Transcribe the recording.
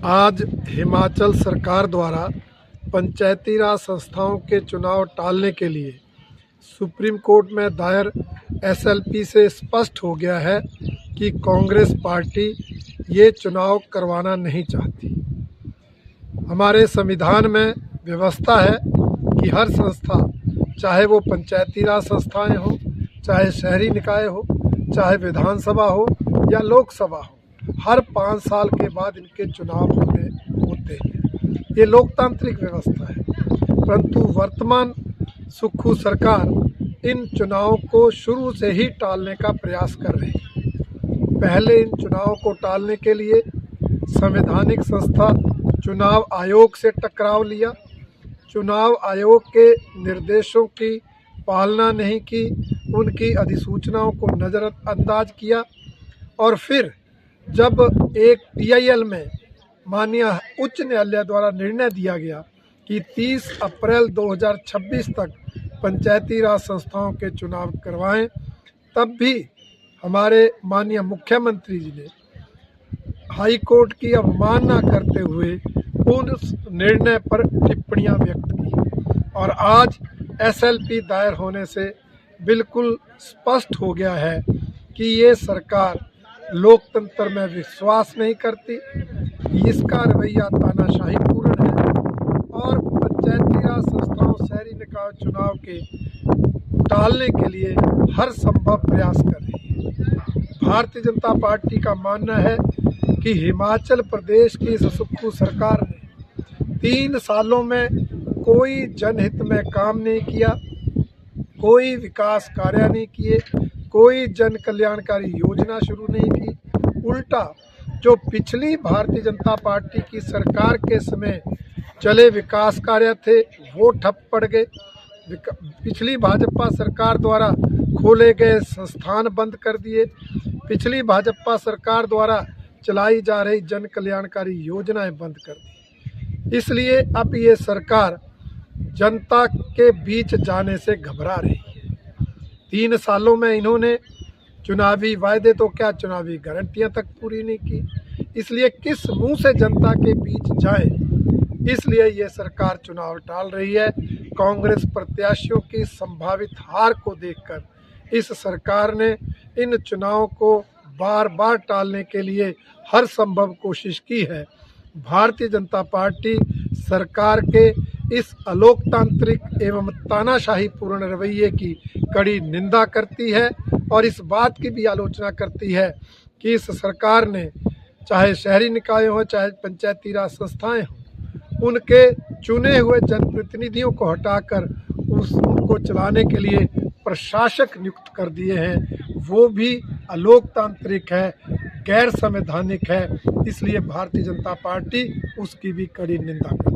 आज हिमाचल सरकार द्वारा पंचायती राज संस्थाओं के चुनाव टालने के लिए सुप्रीम कोर्ट में दायर एसएलपी से स्पष्ट हो गया है कि कांग्रेस पार्टी ये चुनाव करवाना नहीं चाहती। हमारे संविधान में व्यवस्था है कि हर संस्था, चाहे वो पंचायती राज संस्थाएं हो, चाहे शहरी निकाय हो, चाहे विधानसभा हो या लोकसभा हो, हर 5 साल के बाद इनके चुनाव होते हैं। ये लोकतांत्रिक व्यवस्था है। परंतु वर्तमान सुक्खू सरकार इन चुनावों को शुरू से ही टालने का प्रयास कर रही है। पहले इन चुनावों को टालने के लिए संवैधानिक संस्था चुनाव आयोग से टकराव लिया, चुनाव आयोग के निर्देशों की पालना नहीं की, उनकी अधिसूचनाओं को नज़रअंदाज किया और फिर जब एक PIL में माननीय उच्च न्यायालय द्वारा निर्णय दिया गया कि 30 अप्रैल 2026 तक पंचायती राज संस्थाओं के चुनाव करवाएं, तब भी हमारे माननीय मुख्यमंत्री जी ने हाई कोर्ट की अवमानना करते हुए उस निर्णय पर टिप्पणियां व्यक्त की और आज SLP दायर होने से बिल्कुल स्पष्ट हो गया है कि ये सरकार लोकतंत्र में विश्वास नहीं करती, इसका रवैया तानाशाहीपूर्ण है और पंचायती राज संस्थाओं, शहरी निकाय चुनाव के टालने के लिए हर संभव प्रयास कर रही है। भारतीय जनता पार्टी का मानना है कि हिमाचल प्रदेश की इस सुक्खू सरकार ने 3 सालों में कोई जनहित में काम नहीं किया, कोई विकास कार्य नहीं किए, कोई जन कल्याणकारी योजना शुरू नहीं की। उल्टा जो पिछली भारतीय जनता पार्टी की सरकार के समय चले विकास कार्य थे वो ठप पड़ गए। पिछली भाजपा सरकार द्वारा खोले गए संस्थान बंद कर दिए, पिछली भाजपा सरकार द्वारा चलाई जा रही जन कल्याणकारी योजनाएं बंद कर दी। इसलिए अब ये सरकार जनता के बीच जाने से घबरा रही है। 3 सालों में इन्होंने चुनावी वायदे तो क्या, चुनावी गारंटियां तक पूरी नहीं की। इसलिए किस मुंह से जनता के बीच जाए, इसलिए ये सरकार चुनाव टाल रही है। कांग्रेस प्रत्याशियों की संभावित हार को देखकर इस सरकार ने इन चुनावों को बार बार टालने के लिए हर संभव कोशिश की है। भारतीय जनता पार्टी सरकार के इस अलोकतांत्रिक एवं तानाशाहीपूर्ण रवैये की कड़ी निंदा करती है और इस बात की भी आलोचना करती है कि इस सरकार ने चाहे शहरी निकाय हो, चाहे पंचायती राज संस्थाएं हों, उनके चुने हुए जनप्रतिनिधियों को हटाकर उनको चलाने के लिए प्रशासक नियुक्त कर दिए हैं। वो भी अलोकतांत्रिक है, गैर संवैधानिक है। इसलिए भारतीय जनता पार्टी उसकी भी कड़ी निंदा करती है।